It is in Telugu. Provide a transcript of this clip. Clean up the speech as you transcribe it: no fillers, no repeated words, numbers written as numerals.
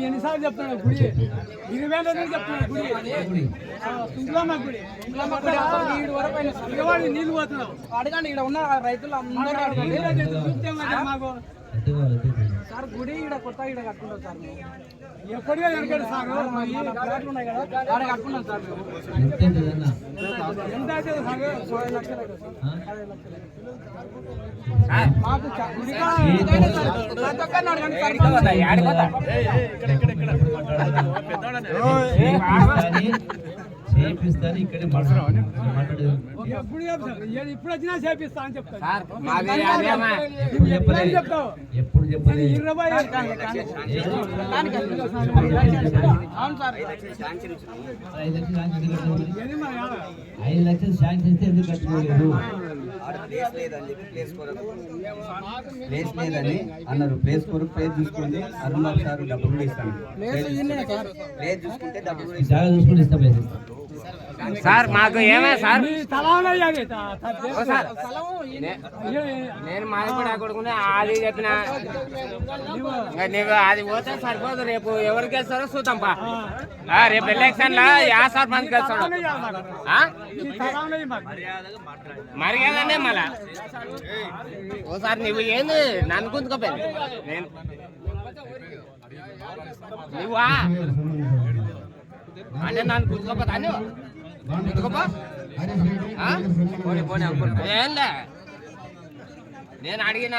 ఎన్నిసార్లు చెప్తున్నాడు గుడి 20 చెప్తున్నాడు గుడి నీళ్ళు పోతున్నావు అడగండి. ఇక్కడ ఉన్న రైతులు అందరూ మాకు సార్ గుడి ఇక్కడ కొత్తగా ఇక్కడ కట్టుకుంటాం సార్. ఎప్పటిగా వెనకాడు సార్ ప్లాట్లు ఉన్నాయి కదా ఆడ కట్టుకున్నాం సార్. ఎంత అయితే సార్ 10 లక్షలు మాకు చేపిస్తాను ఇక్కడ ఇప్పుడు వచ్చినా చేపిస్తా అని చెప్తాను. ఎప్పుడు చెప్పాలి? 5 లక్షలు శాంక్షన్ ఇస్తే ఎందుకు కట్టుకోలేదు? ప్లేస్ లేదని అన్నారు. ప్లేస్ కొరకు ప్లేస్ చూసుకోండి. అరుణ్ సార్ డబ్బులు ఇస్తాను. ప్లేస్ చూసుకుంటే డబ్బులు చూసుకుంటే ఇస్తా. ప్లేస్ ఇస్తాను సార్. మాకు ఏమే సార్ నేను మాయపడా కొడుకునే అది చెప్పిన నీకు అది పోతే సరిపోదు. రేపు ఎవరికి వెళ్తారో చూద్దాంపా. రేపు ఎలక్షన్ లా సార్ మందికి వెళ్తాడు మర్యాదనే మళ్ళా. ఓసారి నువ్వు ఏంది నన్ను గుంతుకోపోయింది. నేను నువ్వా అంటే నన్ను గుంతుకోపోతా ఏం లే నేను అడిగిన